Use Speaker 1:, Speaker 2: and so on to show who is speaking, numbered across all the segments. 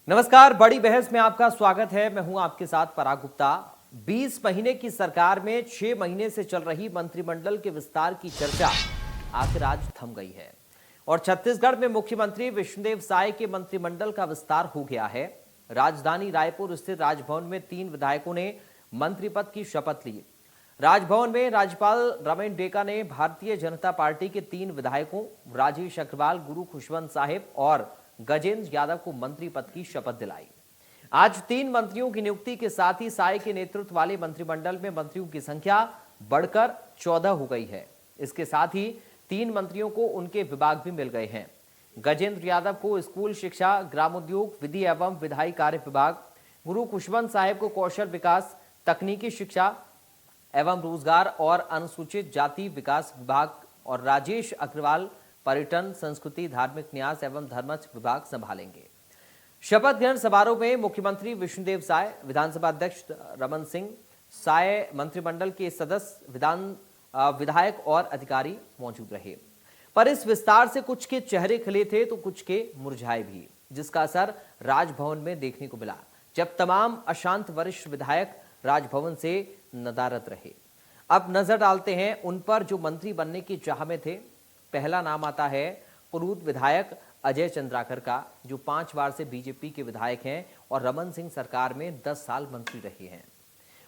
Speaker 1: नमस्कार, बड़ी बहस में आपका स्वागत है। मैं हूं आपके साथ पराग गुप्ता। 20 महीने की सरकार में 6 महीने से चल रही मंत्रिमंडल के विस्तार की चर्चा आखिर आज थम गई है और छत्तीसगढ़ में मुख्यमंत्री विष्णुदेव साय के मंत्रिमंडल का विस्तार हो गया है। राजधानी रायपुर स्थित राजभवन में 3 विधायकों ने मंत्री पद की शपथ ली। राजभवन में राज्यपाल रमेश डेका ने भारतीय जनता पार्टी के 3 विधायकों राजेश अग्रवाल, गुरु खुशवंत साहिब और गजेंद्र यादव को मंत्री पद की शपथ दिलाई। आज 3 मंत्रियों की नियुक्ति के साथ ही साय के नेतृत्व वाले मंत्रिमंडल में मंत्रियों की संख्या बढ़कर 14 हो गई है। इसके साथ ही 3 मंत्रियों को उनके विभाग भी मिल गए हैं। गजेंद्र यादव को स्कूल शिक्षा, ग्रामोद्योग, विधि एवं विधायी कार्य विभाग, गुरु खुशवंत साहिब को कौशल विकास, तकनीकी शिक्षा एवं रोजगार और अनुसूचित जाति विकास विभाग और राजेश अग्रवाल पर्यटन, संस्कृति, धार्मिक न्यास एवं धर्मस्व विभाग संभालेंगे। शपथ ग्रहण समारोह में मुख्यमंत्री विष्णुदेव साय, विधानसभा अध्यक्ष रमन सिंह, साय मंत्रिमंडल के सदस्य, विधायक और अधिकारी मौजूद रहे। पर इस विस्तार से कुछ के चेहरे खिले थे तो कुछ के मुरझाए भी, जिसका असर राजभवन में देखने को मिला, जब तमाम अशांत वरिष्ठ विधायक राजभवन से नदारद रहे। अब नजर डालते हैं उन पर जो मंत्री बनने की चाह में थे। पहला नाम आता है कुरूद विधायक अजय चंद्राकर का, जो 5 बार से बीजेपी के विधायक हैं और रमन सिंह सरकार में 10 साल मंत्री रहे हैं।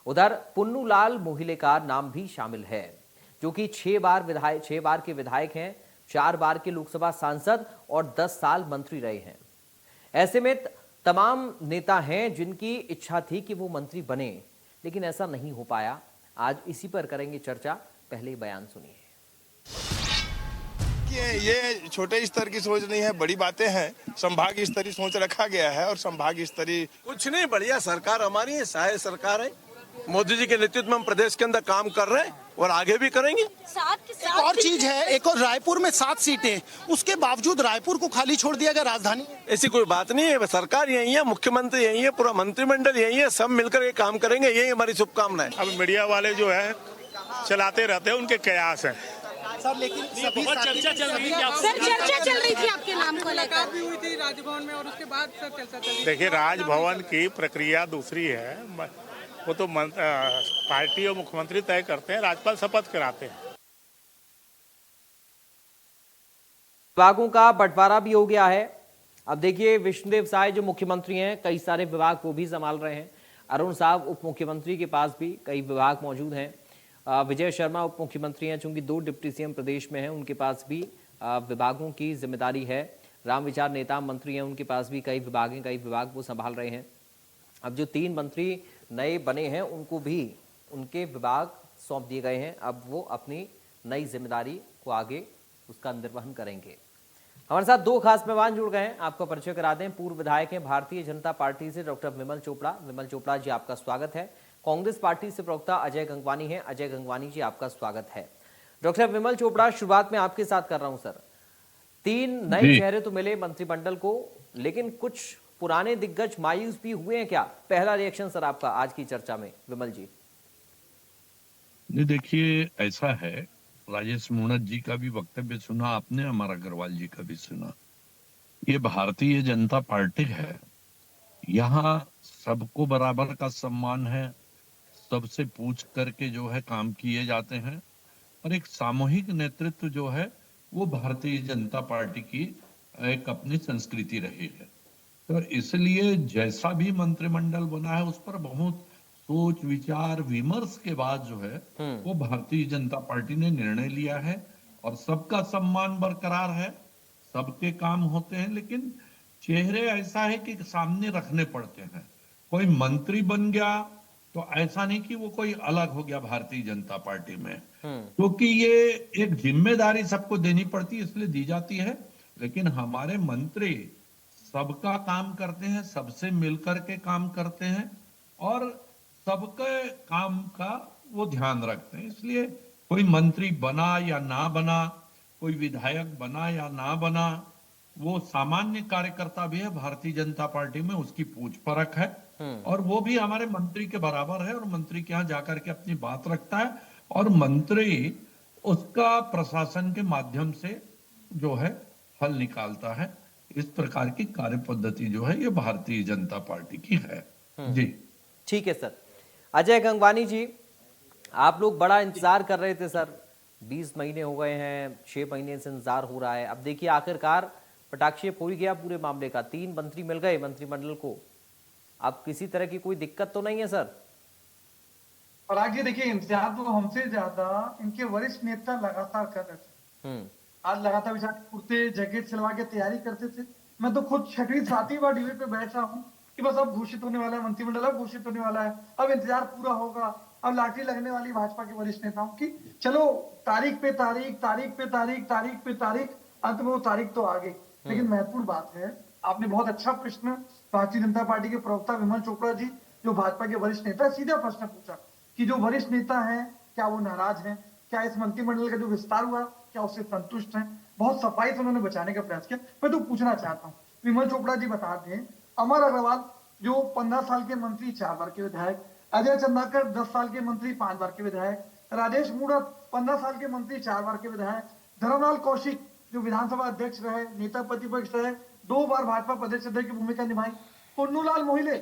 Speaker 1: उधर पुन्नूलाल मोहिले का नाम भी शामिल है, जो कि 6 बार के विधायक हैं, 4 बार के लोकसभा सांसद और 10 साल मंत्री रहे हैं। ऐसे में तमाम नेता हैं जिनकी इच्छा थी कि वो मंत्री बने, लेकिन ऐसा नहीं हो पाया। आज इसी पर करेंगे चर्चा। पहले बयान सुनिए।
Speaker 2: ये छोटे स्तर की सोच नहीं है, बड़ी बातें हैं। संभाग स्तरीय सोच रखा गया है और संभाग स्तरीय
Speaker 3: कुछ नहीं, बढ़िया सरकार हमारी है, सहाय सरकार है। मोदी जी के नेतृत्व में हम प्रदेश के अंदर काम कर रहे हैं और आगे भी करेंगे।
Speaker 4: एक और चीज है, एक और रायपुर में 7 सीटें, उसके बावजूद रायपुर को खाली छोड़ दिया गया राजधानी।
Speaker 3: ऐसी कोई बात नहीं है, सरकार यही है, मुख्यमंत्री यही है, पूरा मंत्रिमंडल यही है, सब मिलकर के काम करेंगे, यही हमारी शुभकामना है।
Speaker 5: अब मीडिया वाले जो है चलाते रहते हैं, उनके कयास है
Speaker 4: सर, लेकिन सभी
Speaker 6: चर्चा चल रही थी
Speaker 7: सर, चर्चा चल रही थी आपके नाम को लेकर
Speaker 6: भी हुई थी राजभवन में और उसके बाद सर चर्चा चल रही।
Speaker 5: देखिए, राजभवन की प्रक्रिया दूसरी है। वो तो पार्टी और मुख्यमंत्री तय करते हैं, राज्यपाल शपथ कराते हैं।
Speaker 1: विभागों का बंटवारा भी हो गया है। अब देखिए, विष्णुदेव साय जो मुख्यमंत्री हैं, कई सारे विभाग वो भी संभाल रहे हैं। अरुण साहब उप मुख्यमंत्री के पास भी कई विभाग मौजूद हैं। विजय शर्मा उप मुख्यमंत्री हैं, चूंकि 2 डिप्टी सीएम प्रदेश में हैं, उनके पास भी विभागों की जिम्मेदारी है। रामविचार नेता मंत्री हैं, उनके पास भी कई विभाग वो संभाल रहे हैं। अब जो 3 मंत्री नए बने हैं, उनको भी उनके विभाग सौंप दिए गए हैं। अब वो अपनी नई जिम्मेदारी को आगे उसका निर्वहन करेंगे। हमारे साथ 2 खास मेहमान जुड़ गए हैं, आपको परिचय करा दें। पूर्व विधायक हैं भारतीय जनता पार्टी से डॉक्टर विमल चोपड़ा। विमल चोपड़ा जी, आपका स्वागत है। कांग्रेस पार्टी से प्रवक्ता अजय गंगवानी हैं। अजय गंगवानी जी, आपका स्वागत है। डॉक्टर विमल चोपड़ा, शुरुआत में आपके साथ कर रहा हूं सर। 3 नए चेहरे तो मिले मंत्रिमंडल को, लेकिन कुछ पुराने दिग्गज मायूस भी हुए हैं क्या? पहला रिएक्शन सर आपका आज की चर्चा में, विमल जी।
Speaker 8: नहीं, देखिए, ऐसा है, राजेश मूणत जी का भी वक्तव्य सुना आपने, अमर अग्रवाल जी का भी सुना। ये भारतीय जनता पार्टी है, यहाँ सबको बराबर का सम्मान है, सबसे पूछ करके जो है काम किए जाते हैं और एक सामूहिक नेतृत्व जो है वो भारतीय जनता पार्टी की एक अपनी संस्कृति रही है। तो इसलिए जैसा भी मंत्रिमंडल बना है उस पर बहुत सोच विचार विमर्श के बाद जो है वो भारतीय जनता पार्टी ने निर्णय लिया है और सबका सम्मान बरकरार है, सबके काम होते हैं, लेकिन चेहरे ऐसा है कि सामने रखने पड़ते हैं। कोई मंत्री बन गया तो ऐसा नहीं कि वो कोई अलग हो गया भारतीय जनता पार्टी में, क्योंकि ये एक जिम्मेदारी सबको देनी पड़ती है, इसलिए दी जाती है। लेकिन हमारे मंत्री सबका काम करते हैं, सबसे मिलकर के काम करते हैं और सबके काम का वो ध्यान रखते हैं। इसलिए कोई मंत्री बना या ना बना, कोई विधायक बना या ना बना, वो सामान्य कार्यकर्ता भी है भारतीय जनता पार्टी में, उसकी पूछ परख है और वो भी हमारे मंत्री के बराबर है और मंत्री के यहाँ जाकर के अपनी बात रखता है और मंत्री उसका प्रशासन के माध्यम से जो है हल निकालता है। इस प्रकार की कार्य पद्धति जो है ये भारतीय जनता पार्टी की है। जी
Speaker 1: ठीक है सर। अजय गंगवानी जी, आप लोग बड़ा इंतजार कर रहे थे सर, 20 महीने हो गए हैं, 6 महीने से इंतजार हो रहा है। अब देखिए आखिरकार पटाक्षेप हो ही गया पूरे मामले का, 3 मंत्री मिल गए मंत्रिमंडल को। अब किसी तरह की कोई दिक्कत तो नहीं है सर?
Speaker 9: और आगे देखिए, इंतजार तो हमसे ज्यादा इनके वरिष्ठ नेता लगातार कर रहे थे। आज लगातार बेचारे कुर्ते जैकेट सिलवा के तैयारी करते थे। मैं तो खुद 6वीं 7वीं बार डिबेट पे बैठ रहा हूँ कि बस अब घोषित होने वाला है, मंत्रिमंडल अब घोषित होने वाला है, अब इंतजार पूरा होगा, अब लाठी लगने वाली भाजपा के वरिष्ठ नेताओं की। चलो तारीख पे तारीख, तारीख पे तारीख, तारीख पे तारीख, अंत में वो तारीख तो आ गई। लेकिन महत्वपूर्ण बात है, आपने बहुत अच्छा प्रश्न भारतीय जनता पार्टी के प्रवक्ता विमल चोपड़ा जी, जो भाजपा के वरिष्ठ नेता, सीधा प्रश्न पूछा कि जो वरिष्ठ नेता हैं क्या वो नाराज हैं, क्या इस मंत्रिमंडल का जो विस्तार हुआ क्या उससे संतुष्ट हैं? बहुत सफाई से उन्होंने बचाने का प्रयास किया। मैं तो पूछना चाहता हूँ, विमल चोपड़ा जी बता दें, अमर अग्रवाल जो 15 साल के मंत्री 4 बार के विधायक, अजय चंद्राकर 10 साल के मंत्री 5 बार के विधायक, राजेश मूणत 15 साल के मंत्री 4 बार के विधायक, धर्मलाल कौशिक जो विधानसभा अध्यक्ष रहे, नेता प्रतिपक्ष रहे, 2 बार भाजपा प्रदेश अध्यक्ष की भूमिका निभाई, पुन्नूलाल मोहिले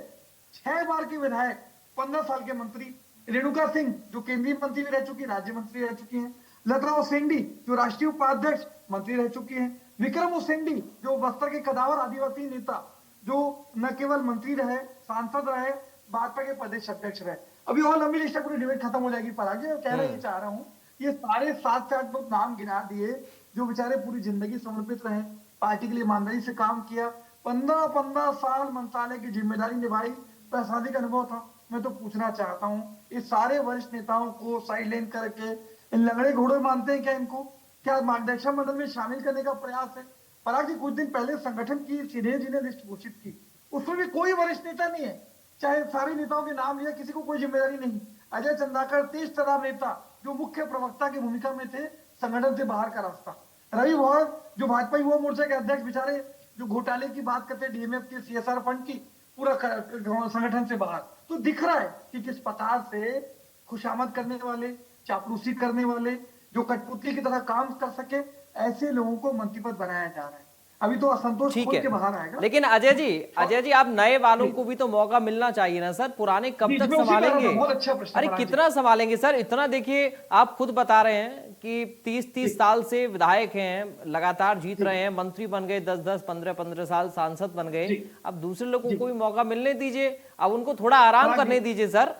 Speaker 9: 6 बार के विधायक, 15 साल के मंत्री, रेणुका सिंह जो केंद्रीय मंत्री भी रह चुकी, राज्य मंत्री रह चुकी हैं, लतराव सेंडी जो राष्ट्रीय उपाध्यक्ष मंत्री रह चुकी हैं, विक्रम उसेंडी जो बस्तर के कदावर आदिवासी नेता जो न केवल मंत्री रहे, सांसद रहे, भाजपा के प्रदेश अध्यक्ष रहे। अभी और लंबी लिस्ट है, पूरी डिबेट खत्म हो जाएगी। पराग जी कह रहे, ये चाह रहा हूँ, ये सारे 7 से 8 लोग नाम गिना दिए जो बेचारे पूरी जिंदगी समर्पित रहे, पार्टी के लिए ईमानदारी से काम किया, 15 साल मंत्रालय की जिम्मेदारी निभाई, प्रासंगिक अनुभव था। मैं तो पूछना चाहता हूँ, इस सारे वरिष्ठ नेताओं को साइडलाइन करके इन लंगड़े घोड़े मानते हैं क्या? इनको क्या मार्गदर्शक मंडल में शामिल करने का प्रयास है? पराग जी, कुछ दिन पहले संगठन की सीधे जी ने लिस्ट घोषित की, उसमें भी कोई वरिष्ठ नेता नहीं है, चाहे सारे नेताओं के नाम लिया, किसी को कोई जिम्मेदारी नहीं। अजय चंद्राकर तेज तर्रार नेता जो मुख्य प्रवक्ता की भूमिका में थे, संगठन से बाहर का रास्ता। रवि भौर जो भाजपा युवा मोर्चा के अध्यक्ष, बेचारे जो घोटाले की बात करते, डीएमएफ के CSR फंड की, पूरा संगठन से बाहर। तो दिख रहा है कि किस प्रकार से खुशामद करने वाले, चापलूसी करने वाले, जो कठपुतली की तरह काम कर सके, ऐसे लोगों को मंत्री पद बनाया जा रहा है। अभी तो असंतोष खोल के बाहर आएगा।
Speaker 1: लेकिन अजय जी आप नए वालों को भी तो मौका मिलना चाहिए ना सर, पुराने कब तक संभालेंगे?
Speaker 9: बहुत अच्छा प्रश्न।
Speaker 1: अरे कितना संभालेंगे सर? इतना देखिए, आप खुद बता रहे हैं कि 30 साल से विधायक हैं, लगातार जीत रहे हैं, मंत्री बन गए, 10 15 साल सांसद बन गए। अब दूसरे लोगों को भी मौका मिलने दीजिए, अब उनको थोड़ा आराम करने दीजिए सर।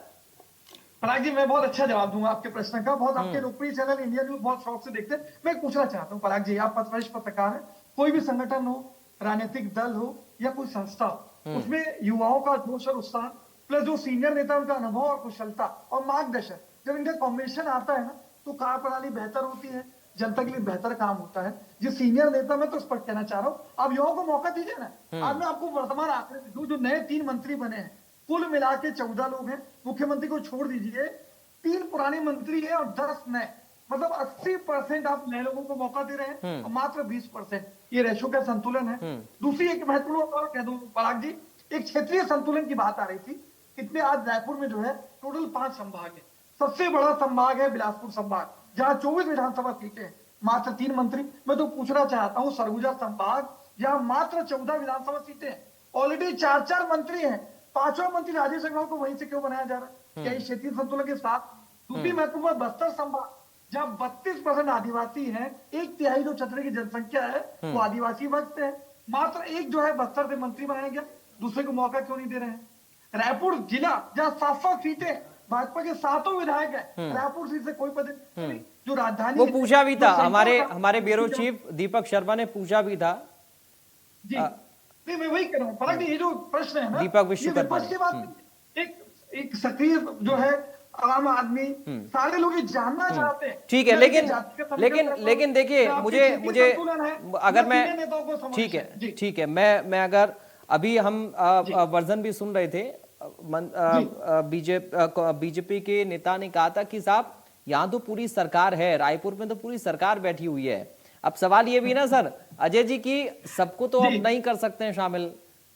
Speaker 9: पराग जी, मैं बहुत अच्छा जवाब दूंगा आपके प्रश्न का। बहुत आपके लोकप्रिय चैनल इंडिया न्यूज बहुत शौक से देखते हैं। मैं पूछना चाहता हूँ पराग जी, आप वरिष्ठ पत्रकार हैं, कोई भी संगठन हो, राजनीतिक दल हो या कोई संस्था हो, उसमें युवाओं का जोश और उत्साह प्लस जो सीनियर नेता उनका अनुभव और कुशलता और मार्गदर्शन, जब इनका कॉम्बिनेशन आता है ना, तो कार्यप्रणाली बेहतर होती है, जनता के लिए बेहतर काम होता है। जो सीनियर नेता, मैं तो स्पष्ट कहना चाह रहा हूँ, आप युवाओं को मौका दीजिए ना। आज मैं आपको वर्तमान आंकड़े दूं, जो नए 3 मंत्री बने हैं, कुल मिला के 14 लोग हैं, मुख्यमंत्री को छोड़ दीजिए, 3 पुराने मंत्री है और 10 नए, मतलब 80% आप नए लोगों को मौका दे रहे हैं और मात्र 20%। ये रेशो का संतुलन है। दूसरी एक महत्वपूर्ण बात कह दूं पराग जी, एक क्षेत्रीय संतुलन की बात आ रही थी। इतने आज रायपुर में जो है टोटल 5 संभाग है, सबसे बड़ा संभाग है बिलासपुर संभाग, जहां 24 विधानसभा सीटें हैं, मात्र 3 मंत्री। मैं तो पूछना चाहता हूँ, सरगुजा संभाग जहां मात्र 14 विधानसभा सीटें हैं, ऑलरेडी 4 मंत्री हैं, 5वां मंत्री राजेश अग्रवाल को वहीं से क्यों बनाया जा रहा है? क्या इस क्षेत्रीय संतुलन के साथ? दूसरी महत्वपूर्ण बस्तर संभाग, जहां 32% आदिवासी हैं, 1/3 जो छतरे की जनसंख्या है वो आदिवासी वर्ग से है, मात्र एक जो है बस्तर से मंत्री बनाया गया, दूसरे को मौका क्यों नहीं दे रहे हैं? रायपुर जिला जहां 700 सीटें भाजपा के 7 विधायक है, रायपुर सीट से कोई पद नहीं। जो राजधानी,
Speaker 1: वो पूछा भी था, हमारे ब्यूरो चीफ दीपक शर्मा ने पूछा भी था
Speaker 9: जी। नहीं, मैं वही कह रहा हूँ पराग जी, ये जो प्रश्न है ना,
Speaker 1: दीपक विश्वकर्मा
Speaker 9: के बाद एक सक्रिय जो है आम आदमी, सारे लोग ये जानना चाहते हैं।
Speaker 1: ठीक है, लेकिन देखिए, मुझे अगर मैं, ठीक है, मैं अगर अभी हम वर्जन भी सुन रहे थे, बीजेपी के नेता ने कहा था कि साहब यहाँ तो पूरी सरकार है, रायपुर में तो पूरी सरकार बैठी हुई है। अब सवाल ये भी ना सर अजय जी की, सबको तो अब नहीं कर सकते हैं शामिल,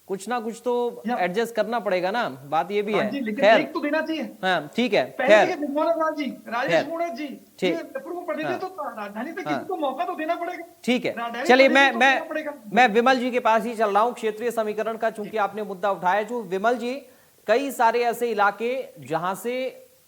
Speaker 1: कुछ ना कुछ तो
Speaker 9: या-
Speaker 1: एडजस्ट करना पड़ेगा ना, बात ये भी
Speaker 9: हाँ
Speaker 1: है।
Speaker 9: जी, लेकिन
Speaker 1: खैर,
Speaker 9: एक तो देना चाहिए।
Speaker 1: हाँ ठीक है,
Speaker 9: पहले
Speaker 1: खैर
Speaker 9: ये विमोचन राज जी, राजेश
Speaker 1: खैर,
Speaker 9: मूणत जी,
Speaker 1: ठीक।
Speaker 9: ये जयपुर को प्रतिनिधित्व तो राजधानी पे
Speaker 1: हाँ।
Speaker 9: किसी को मौका तो देना पड़ेगा।
Speaker 1: ठीक है।
Speaker 9: राजधानी
Speaker 1: चलिए
Speaker 9: प्रतिनिधित्व तो देना पड़ेगा।
Speaker 1: मैं विमल जी के पास ही चल रहा हूं, क्षेत्रीय समीकरण का चूंकि आपने मुद्दा उठाया। जो विमल जी, कई सारे ऐसे इलाके जहां से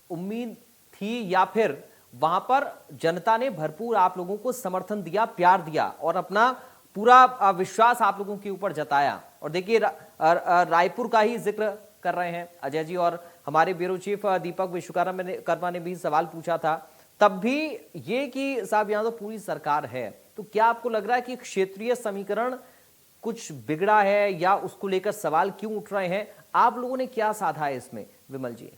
Speaker 1: उम्मीद थी या फिर वहां पर जनता ने भरपूर आप लोगों को समर्थन दिया, प्यार दिया और अपना पूरा विश्वास आप लोगों के ऊपर जताया। और देखिए रायपुर का ही जिक्र कर रहे हैं अजय जी, और हमारे ब्यूरो चीफ दीपक विश्वकर्मा ने भी सवाल पूछा था, तब भी ये कि साहब यहाँ तो पूरी सरकार है। तो क्या आपको लग रहा है कि क्षेत्रीय समीकरण कुछ बिगड़ा है या उसको लेकर सवाल क्यों उठ रहे हैं? आप लोगों ने क्या साधा है इसमें, विमल जी?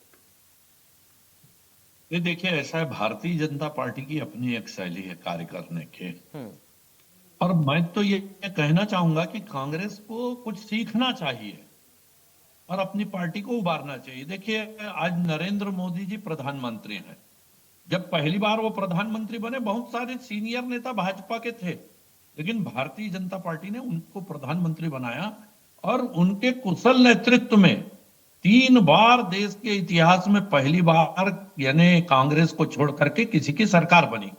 Speaker 8: ये देखिए, ऐसा है, भारतीय जनता पार्टी की अपनी एक शैली है कार्य करने के। और मैं तो ये कहना चाहूंगा कि कांग्रेस को कुछ सीखना चाहिए और अपनी पार्टी को उबारना चाहिए। देखिए, आज नरेंद्र मोदी जी प्रधानमंत्री हैं। जब पहली बार वो प्रधानमंत्री बने, बहुत सारे सीनियर नेता भाजपा के थे, लेकिन भारतीय जनता पार्टी ने उनको प्रधानमंत्री बनाया और उनके कुशल नेतृत्व में 3 बार देश के इतिहास में पहली बार यानी कांग्रेस को छोड़ करके किसी की सरकार बनी।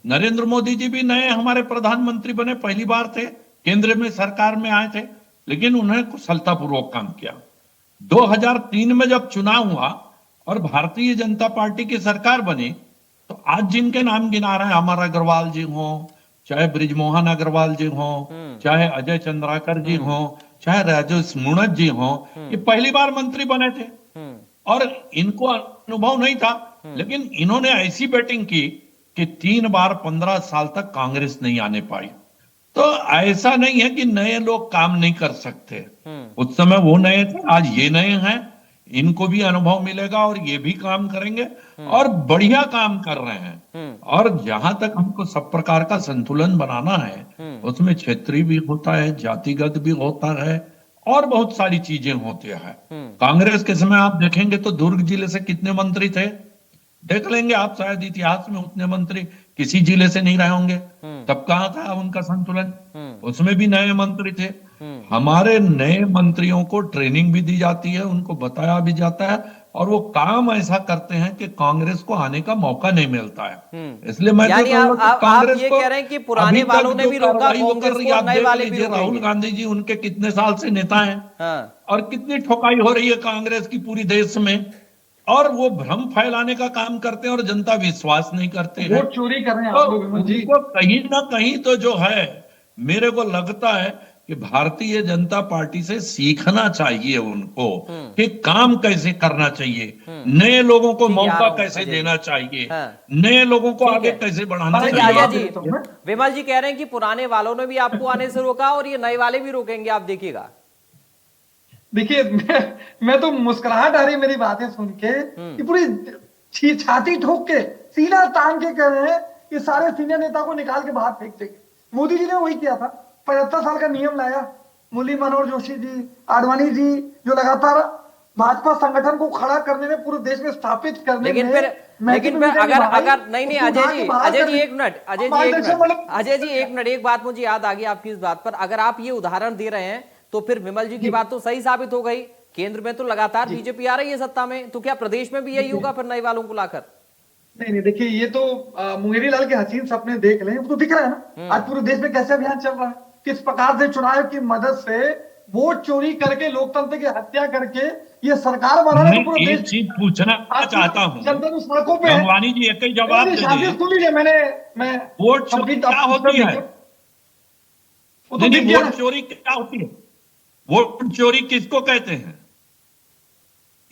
Speaker 8: नरेंद्र मोदी जी भी नए हमारे प्रधानमंत्री बने, पहली बार थे, केंद्र में सरकार में आए थे, लेकिन उन्होंने कुशलतापूर्वक काम किया। 2003 में जब चुनाव हुआ और भारतीय जनता पार्टी की सरकार बनी, तो आज जिनके नाम गिना रहे हैं, अमर अग्रवाल जी हो, चाहे ब्रिजमोहन अग्रवाल जी हो, चाहे अजय चंद्राकर जी हो, चाहे राजेश मूणत जी हो, ये पहली बार मंत्री बने थे और इनको अनुभव नहीं था, लेकिन इन्होंने ऐसी बैटिंग की कि 3 बार 15 साल तक कांग्रेस नहीं आने पाई। तो ऐसा नहीं है कि नए लोग काम नहीं कर सकते। उस समय वो नए थे, आज ये नए हैं, इनको भी अनुभव मिलेगा और ये भी काम करेंगे और बढ़िया काम कर रहे हैं। और जहां तक हमको सब प्रकार का संतुलन बनाना है, उसमें क्षेत्रीय भी होता है, जातिगत भी होता है और बहुत सारी चीजें होती है। कांग्रेस के समय आप देखेंगे तो दुर्ग जिले से कितने मंत्री थे, देख लेंगे आप, शायद इतिहास में उतने मंत्री किसी जिले से नहीं रहे होंगे। तब कहां था उनका संतुलन? उसमें भी नए मंत्री थे। हमारे नए मंत्रियों को ट्रेनिंग भी दी जाती है, उनको बताया भी जाता है और वो काम ऐसा करते हैं कि कांग्रेस को आने का मौका नहीं मिलता है। इसलिए मैं
Speaker 1: यानी आप ये कह रहे हैं कि पुराने वालों ने भी रोका कांग्रेस को, नए वाले भी रोकेंगे।
Speaker 8: राहुल गांधी जी उनके कितने साल से नेता हैं और कितनी ठोकाई हो रही है कांग्रेस की पूरी देश में, और वो भ्रम फैलाने का काम करते हैं और जनता विश्वास नहीं करते हैं।
Speaker 9: वोट चोरी कर रहे हैं आप लोग, विमल जी।
Speaker 8: उनको कहीं ना कहीं तो जो है, मेरे को लगता है कि भारतीय जनता पार्टी से सीखना चाहिए उनको कि काम कैसे करना चाहिए, नए लोगों को मौका कैसे देना चाहिए, नए लोगों को आगे कैसे बढ़ाना चाहिए।
Speaker 1: अजय जी, विमल जी कह रहे हैं कि पुराने वालों ने भी आपको आने से रोका और ये नए वाले भी रोकेंगे, आप देखिएगा।
Speaker 9: देखिए, मैं तो मुस्कुराहट आ रही मेरी बातें सुन के कि पूरी छाती ठोक के, सीना तान के कह रहे हैं कि सारे सीनियर नेता को निकाल के बाहर फेंक देंगे। मोदी जी ने वही किया था, 75 साल का नियम लाया। मुरली मनोहर जोशी जी, आडवाणी जी, जो लगातार भाजपा संगठन को खड़ा करने में, पूरे देश में स्थापित करने
Speaker 1: लेकिन
Speaker 9: में,
Speaker 1: फिर अगर नहीं अजय जी एक मिनट, एक बात मुझे याद आ गई आपकी इस बात पर। अगर आप ये उदाहरण दे रहे हैं तो फिर विमल जी की बात तो सही साबित हो गई। केंद्र में तो लगातार बीजेपी आ रही है सत्ता में, तो क्या प्रदेश में भी यही होगा फिर नए वालों को लाकर?
Speaker 9: नहीं, देखिए, ये तो मुंगेरी लाल के हसीन सपने देख लें, वो तो दिख रहा है ना आज पूरे देश में कैसे अभियान चल रहा है, किस प्रकार से चुनाव की मदद से वोट चोरी करके, लोकतंत्र की हत्या करके ये सरकार बना रहे।
Speaker 8: मैं एक चीज पूछना चाहता हूँ,
Speaker 9: जनता सड़कों पे
Speaker 8: गंगवानी जी, एक ही जवाब दीजिए।
Speaker 9: सुन लीजिए, मैं
Speaker 8: वोट चोरी क्या होती है? वोट चोरी क्या होती है? वोट चोरी किसको कहते हैं,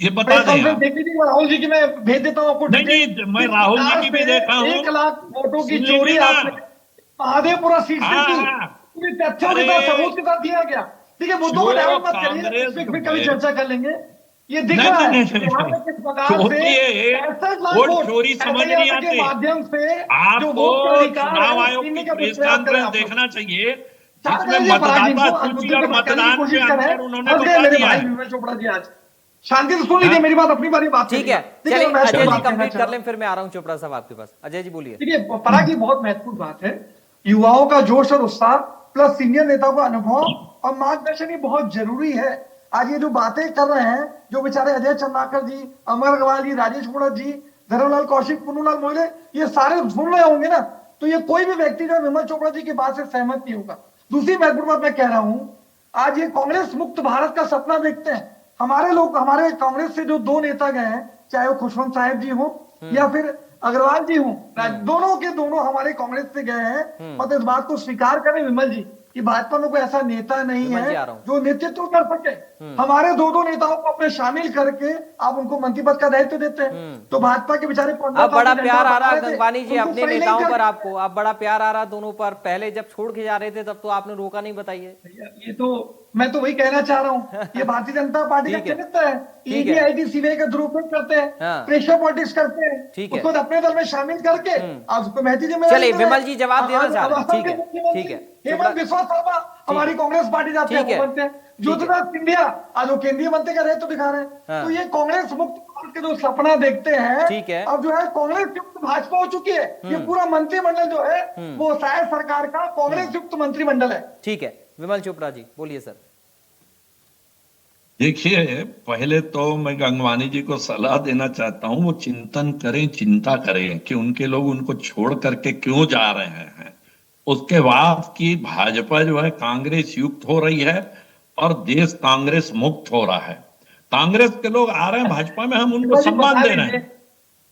Speaker 8: ये बता दें।
Speaker 9: देख लीजिए, राहुल जी की मैं भेज देता हूँ आपको।
Speaker 8: नहीं, मैं राहुल जी की भी देखा हूँ।
Speaker 9: 1 लाख वोटों की चोरी महादेवपुरा सीट से की, पूरी तथ्यों के साथ, सबूत के साथ दिया गया। ठीक है, मुद्दों को डायवर्ट मत करिए, इस पर कभी चर्चा कर लेंगे। ये दिख रहा है किस प्रकार से
Speaker 8: वोट चोरी समझ नहीं आती
Speaker 9: के माध्यम से
Speaker 8: आपको। चुनाव आयोग की प्रेस कॉन्फ्रेंस देखना चाहिए, जिसमें मतदाता सूची और मतदान के अंदर उन्होंने बता दिया है।
Speaker 9: चोपड़ा जी, आज शांति से सुन लीजिए मेरी बात, अपनी बारी बात।
Speaker 1: ठीक है, चलिए अजय जी कंप्लीट कर लें, फिर मैं आ रहा हूं चोपड़ा साहब आपके पास। अजय जी बोलिए।
Speaker 9: देखिए, पराग की बहुत महत्वपूर्ण बात है, युवाओं का जोश और उत्साह प्लस सीनियर नेताओं का अनुभव और मार्गदर्शन ही बहुत जरूरी है। आज ये जो बातें कर रहे हैं, जो बेचारे अजय चंद्राकर जी, अमर अग्रवाल जी, राजेश मूणत जी, धर्मलाल कौशिक, पुन्नूलाल मोइले, ये सारे सुन रहे होंगे ना, तो ये कोई भी व्यक्ति जो विमल चोपड़ा जी की बात से सहमत नहीं होगा। दूसरी महत्वपूर्ण बात मैं कह रहा हूं, आज ये कांग्रेस मुक्त भारत का सपना देखते हैं। हमारे लोग, हमारे कांग्रेस से जो दो नेता गए हैं, चाहे वो खुशवंत साहब जी हो या फिर अग्रवाल जी हो, दोनों के दोनों हमारे कांग्रेस से गए हैं। मतलब इस बात को स्वीकार करें विमल जी कि भाजपा में कोई ऐसा नेता नहीं है जो नेतृत्व कर सके। हमारे दो नेताओं को अपने शामिल करके आप उनको मंत्री पद का दायित्व देते हैं, तो भाजपा के बेचारे
Speaker 1: अब बड़ा प्यार आ रहा है गंगवानी जी अपने नेताओं पर, आपको अब बड़ा प्यार आ रहा दोनों पर। पहले जब छोड़ के जा रहे थे तब तो आपने रोका नहीं, बताइए।
Speaker 9: ये तो मैं तो वही कहना चाह रहा हूँ, ये भारतीय जनता पार्टी का चरित्र है। ईडी आईटी सीबीआई का दुरुपयोग करते हैं, प्रेशर पॉलिटिक्स करते हैं, उसको अपने दल में शामिल करके आज उसको महती जी में।
Speaker 1: चलिए विमल जी जवाब देना चाह रहे हैं, ठीक है।
Speaker 9: हेमंत बिस्वा शर्मा हमारी कांग्रेस पार्टी जाते हैं, ज्योतिरादित्य सिंधिया आज वो केंद्रीय मंत्री का दायित्व दिखा रहे हैं। तो ये कांग्रेस मुक्त भारत के जो सपना देखते हैं, अब जो है कांग्रेस युक्त भाजपा हो चुकी है। ये पूरा मंत्रिमंडल जो है वो शायद सरकार का कांग्रेस युक्त मंत्रिमंडल है।
Speaker 1: ठीक है, विमल चोपड़ा जी बोलिए सर।
Speaker 8: देखिए, पहले तो मैं गंगवानी जी को सलाह देना चाहता हूं, वो चिंतन करें, चिंता करें कि उनके लोग उनको छोड़ करके क्यों जा रहे हैं। उसके बाद की भाजपा जो है कांग्रेस युक्त हो रही है और देश कांग्रेस मुक्त हो रहा है। कांग्रेस के लोग आ रहे हैं भाजपा में, हम उनको सम्मान दे रहे हैं।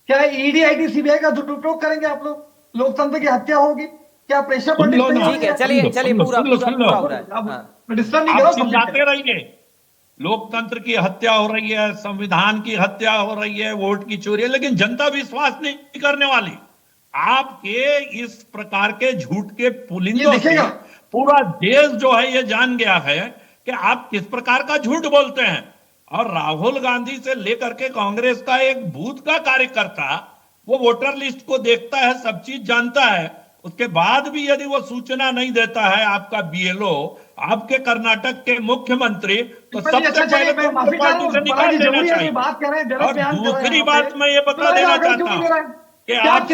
Speaker 9: क्या ईडी आईटी सीबीआई का दुरुपयोग करेंगे आप लोग? लोकतंत्र की हत्या होगी क्या? Pressure politics?
Speaker 1: ठीक है, चलिए पूरा हो रहा है,
Speaker 8: आप चिल्लाते रहिए। लोकतंत्र की हत्या हो रही है, संविधान की हत्या हो रही है, वोट की चोरी है, लेकिन जनता विश्वास नहीं करने वाली। आपके इस प्रकार के झूठ के पुलिंदों से पूरा देश जो है ये जान गया है कि आप किस प्रकार का झूठ बोलते हैं। और राहुल गांधी से लेकर के कांग्रेस का एक बूथ का कार्यकर्ता वो वोटर लिस्ट को देखता है, सब चीज जानता है, उसके बाद भी यदि वो सूचना नहीं देता है आपका बीएलओ, आपके कर्नाटक के मुख्यमंत्री, तो सबसे पहले पार्टी से निकाल देना चाहिए। और दूसरी बात मैं ये बता देना चाहता हूँ कि आप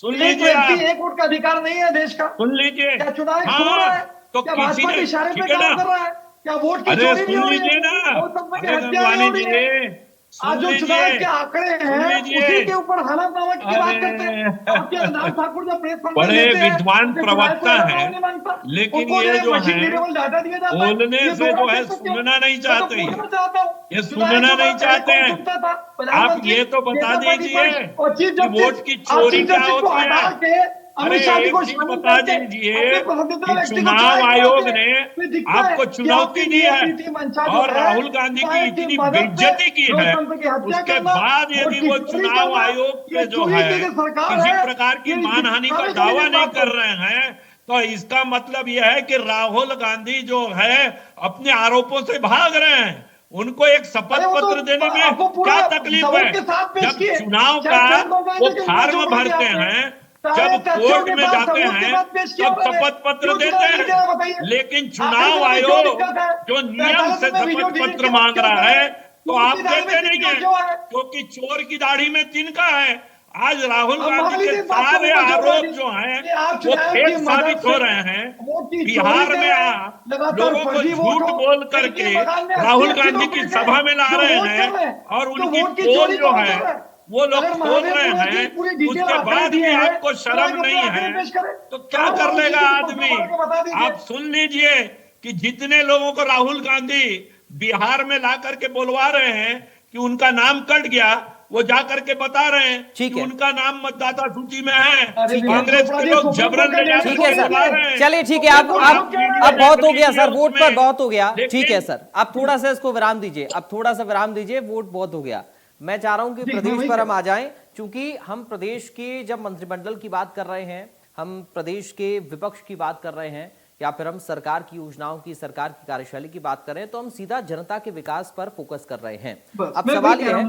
Speaker 8: सुन लीजिए आप,
Speaker 9: एक वोट का अधिकार नहीं है देश का,
Speaker 8: सुन लीजिए।
Speaker 9: क्या चुनाव हो रहा है?
Speaker 8: तो
Speaker 9: क्या भाजपा के इशारे पे काम कर रहा है? क्या वोट की चोरी नहीं हो रही है?
Speaker 8: सुन लीजिए ना,
Speaker 9: आज जो चुनाव के आंकड़े हैं उसी के ऊपर हलफनामा की बात करते हैं। आपके अनुराग ठाकुर जो प्रेस कॉन्फ्रेंस
Speaker 8: बड़े विद्वान प्रवक्ता हैं, लेकिन ये जो है बोलने से जो है सुनना नहीं चाहते, ये सुनना नहीं चाहते हैं। आप ये तो बता दीजिए कि वोट की चोरी क्या होती है। अरे एक चीज बता दीजिए कि चुनाव आयोग ने आपको चुनौती दी है और राहुल गांधी की इतनी बेइज्जती की है, उसके बाद यदि वो चुनाव आयोग पे जो है किसी प्रकार की मानहानि का दावा नहीं कर रहे हैं, तो इसका मतलब यह है कि राहुल गांधी जो है अपने आरोपों से भाग रहे हैं। उनको एक शपथ पत्र देने में क्या तकलीफ है? जब चुनाव का वो फॉर्म भरते हैं, जब कोर्ट में जाते हैं तब शपथ पत्र देते हैं, लेकिन चुनाव आयोग जो नियम से शपथ पत्र मांग रहा है तो आप देते नहीं है, क्योंकि चोर की दाढ़ी में तिनका है। आज राहुल गांधी के सारे आरोप जो हैं वो फेक साबित हो रहे हैं। बिहार में लोगों को झूठ बोल करके राहुल गांधी की सभा में ला रहे हैं और उनकी पोल जो है वो लोग खोल रहे हैं, उसके बाद भी आपको शर्म नहीं है तो क्या कर लेगा आदमी? आप सुन लीजिए कि जितने लोगों को राहुल गांधी बिहार में ला करके बोलवा रहे हैं कि उनका नाम कट गया, वो जा करके बता रहे हैं कि उनका नाम मतदाता सूची में है। कांग्रेस के लोग जबरन ले जाकर बुला रहे हैं।
Speaker 1: चलिए ठीक है, अब बहुत हो गया सर, वोट पर बहुत हो गया। ठीक है सर, अब थोड़ा सा इसको विराम दीजिए, अब थोड़ा सा विराम दीजिए, वोट बहुत हो गया। मैं चाह रहा हूं कि प्रदेश पर हम आ जाएं, क्योंकि हम प्रदेश के जब मंत्रिमंडल की बात कर रहे हैं, हम प्रदेश के विपक्ष की बात कर रहे हैं, या फिर हम सरकार की योजनाओं की, सरकार की कार्यशैली की बात कर रहे हैं, तो हम सीधा जनता के विकास पर फोकस कर रहे हैं। अब सवाल ये है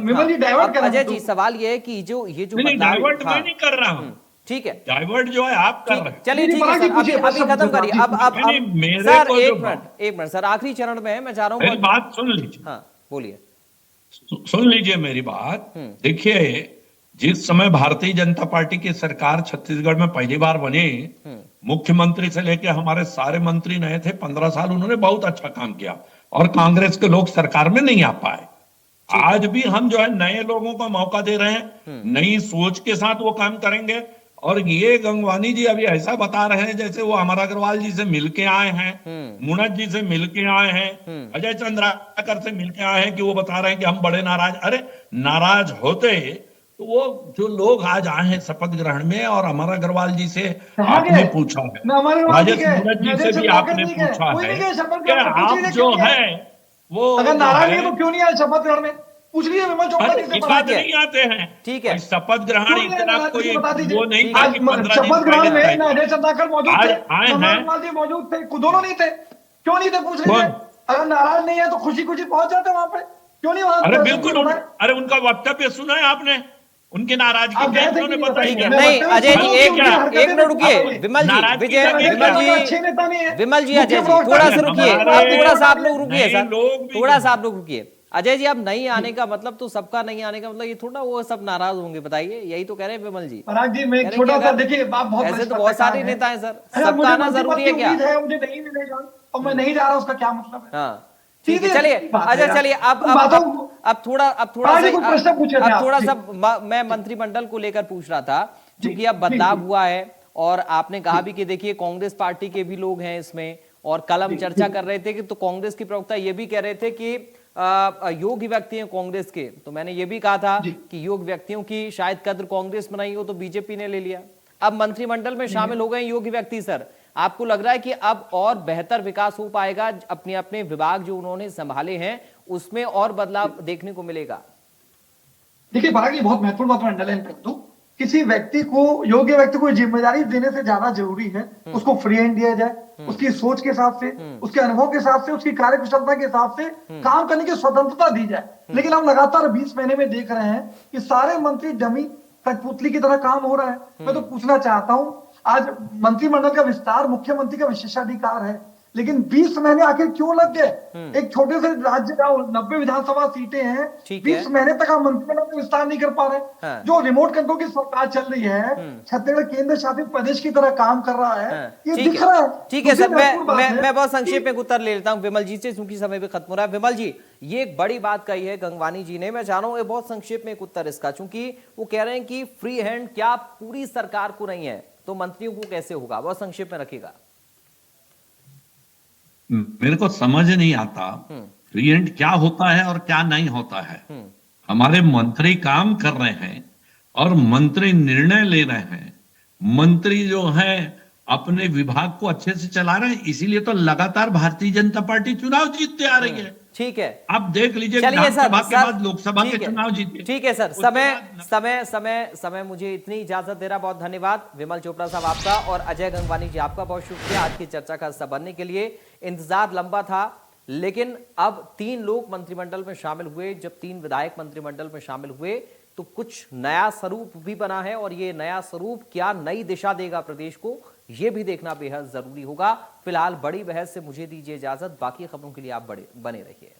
Speaker 1: अजय जी, सवाल ये है कि ये जो
Speaker 8: डाइवर्ट मैं नहीं कर रहा हूं,
Speaker 1: ठीक है,
Speaker 8: डाइवर्ट जो है आप कर रहे हैं।
Speaker 1: चलिए ठीक है सर, अभी खत्म करिए। अब सर एक मिनट सर, आखिरी चरण में है, मैं चाह रहा हूँ
Speaker 8: बात सुन लीजिए।
Speaker 1: हाँ बोलिए,
Speaker 8: सुन लीजिए मेरी बात। देखिए, जिस समय भारतीय जनता पार्टी की सरकार छत्तीसगढ़ में पहली बार बनी मुख्यमंत्री से लेके हमारे सारे मंत्री नए थे, 15 साल उन्होंने बहुत अच्छा काम किया और कांग्रेस के लोग सरकार में नहीं आ पाए। आज भी हम जो है नए लोगों को मौका दे रहे हैं, नई सोच के साथ वो काम करेंगे। और ये गंगवानी जी अभी ऐसा बता रहे हैं जैसे वो अमर अग्रवाल जी से मिलके आए हैं, मुनत जी से मिलके आए हैं, अजय चंद्राकर से मिलके आए हैं कि वो बता रहे हैं कि हम बड़े नाराज। अरे नाराज होते तो वो जो लोग आज आए हैं शपथ ग्रहण में, और अमर अग्रवाल जी से आपने पूछा है, राजेश मुनत जी से भी आपने पूछा है कि आप जो है वो
Speaker 9: अगर नाराज है तो क्यों नहीं आए शपथ ग्रहण में? पूछ लीजिए विमल चोपड़ा जी से।
Speaker 8: नहीं आते हैं,
Speaker 1: ठीक है।
Speaker 8: शपथ ग्रहण इतना कोई वो नहीं था
Speaker 9: आज
Speaker 8: कि 15 दिन
Speaker 9: शपथ ग्रहण
Speaker 8: पहले
Speaker 9: में अजय चंद्राकर मौजूद थे,
Speaker 8: आए हैं,
Speaker 9: जी मौजूद थे, दोनों नहीं थे, क्यों नहीं थे? पूछ लीजिए। अगर नाराज नहीं है तो खुशी खुशी पहुंच जाते वहां पे, क्यों नहीं वहां?
Speaker 8: अरे बिल्कुल, अरे उनका वक्तव्य सुना है आपने, उनकी नाराजगी क्या उन्होंने बताई?
Speaker 1: नहीं अजय जी, एक मिनट रुकिए। विमल जी, विजय, विमल जी, अजय जी थोड़ा सा रुकिए, अब थोड़ा सा आप लोग रुकिए सर, थोड़ा सा आप लोग रुकिए। अजय जी, अब नहीं आने का मतलब तो सबका नहीं आने का मतलब ये थोड़ा वो सब नाराज होंगे, बताइए, यही तो कह रहे हैं विमल जी।
Speaker 9: पराग जी, मैं एक छोटा सा, देखिए आप बहुत
Speaker 1: ऐसे तो बहुत सारे नेता हैं सर, सबका आना जरूरी है क्या?
Speaker 9: मुझे नहीं मिलेगा और मैं नहीं जा रहा, उसका क्या मतलब है?
Speaker 1: हाँ ठीक है, चलिए अच्छा, चलिए अब थोड़ा सा मैं मंत्रिमंडल को लेकर पूछ रहा था, क्योंकि अब बदलाव हुआ है और आपने कहा भी कि देखिए कांग्रेस पार्टी के भी लोग हैं इसमें, और कल हम चर्चा कर रहे थे कि तो कांग्रेस की प्रवक्ता ये भी कह रहे थे कि योग्य व्यक्ति हैं कांग्रेस के, तो मैंने ये भी कहा था कि योग्य व्यक्तियों की शायद कद्र कांग्रेस में नहीं हो तो बीजेपी ने ले लिया। अब मंत्रिमंडल में शामिल हो गए योग्य व्यक्ति, सर आपको लग रहा है कि अब और बेहतर विकास हो पाएगा, अपने अपने विभाग जो उन्होंने संभाले हैं उसमें और बदलाव देखने को मिलेगा?
Speaker 9: देखिए पराग, ये बहुत महत्वपूर्ण बात मैं अंडरलाइन कर दूं, किसी व्यक्ति को, योग्य व्यक्ति को जिम्मेदारी देने से ज्यादा जरूरी है उसको फ्री हैंड दिया जाए, उसकी सोच के हिसाब से, उसके अनुभव के हिसाब से, उसकी कार्यकुशलता के हिसाब से काम करने की स्वतंत्रता दी जाए। लेकिन हम लगातार 20 महीने में देख रहे हैं कि सारे मंत्री डमी कठपुतली की तरह काम हो रहा है। मैं तो पूछना चाहता हूं, आज मंत्रिमंडल का विस्तार मुख्यमंत्री का विशेषाधिकार है, लेकिन 20 महीने आखिर क्यों लग गए? एक छोटे से राज्य का 90 विधानसभा सीटें हैं, 20 महीने तक हम मंत्रिमंडल का विस्तार नहीं कर पा रहे। जो रिमोट कंट्रोल की सरकार चल रही है, छत्तीसगढ़ केंद्र शासित प्रदेश की तरह काम कर रहा है, ये दिख रहा है।
Speaker 1: ठीक है सर, मैं बहुत संक्षेप में उत्तर ले लेता हूं विमल जी से, क्योंकि समय भी खत्म हो रहा है। विमल जी, ये एक बड़ी बात कही है गंगवानी जी ने, मैं चाह रहा हूं बहुत संक्षेप में एक उत्तर इसका, क्योंकि वो कह रहे हैं कि फ्री हैंड क्या पूरी सरकार को नहीं है तो मंत्रियों को कैसे होगा? बहुत संक्षेप में रखिएगा।
Speaker 8: मेरे को समझ नहीं आता फ्री हैंड क्या होता है और क्या नहीं होता है। हमारे मंत्री काम कर रहे हैं और मंत्री निर्णय ले रहे हैं, मंत्री जो है अपने विभाग को अच्छे से चला रहे हैं, इसीलिए तो लगातार भारतीय जनता पार्टी चुनाव जीतते आ रही है।
Speaker 1: ठीक है,
Speaker 8: आप देख लीजिए, विधानसभा के बाद लोकसभा के चुनाव जीते।
Speaker 1: ठीक है सर, समय मुझे इतनी इजाजत दे रहा, बहुत धन्यवाद विमल चोपड़ा साहब आपका, और अजय गंगवानी जी आपका बहुत शुक्रिया आज की चर्चा का हिस्सा बनने के लिए। इंतजार लंबा था, लेकिन अब 3 लोग मंत्रिमंडल में शामिल हुए, जब 3 विधायक मंत्रिमंडल में शामिल हुए तो कुछ नया स्वरूप भी बना है, और ये नया स्वरूप क्या नई दिशा देगा प्रदेश को, ये भी देखना बेहद जरूरी होगा। फिलहाल बड़ी बहस से मुझे दीजिए इजाजत, बाकी खबरों के लिए आप बने रहिए।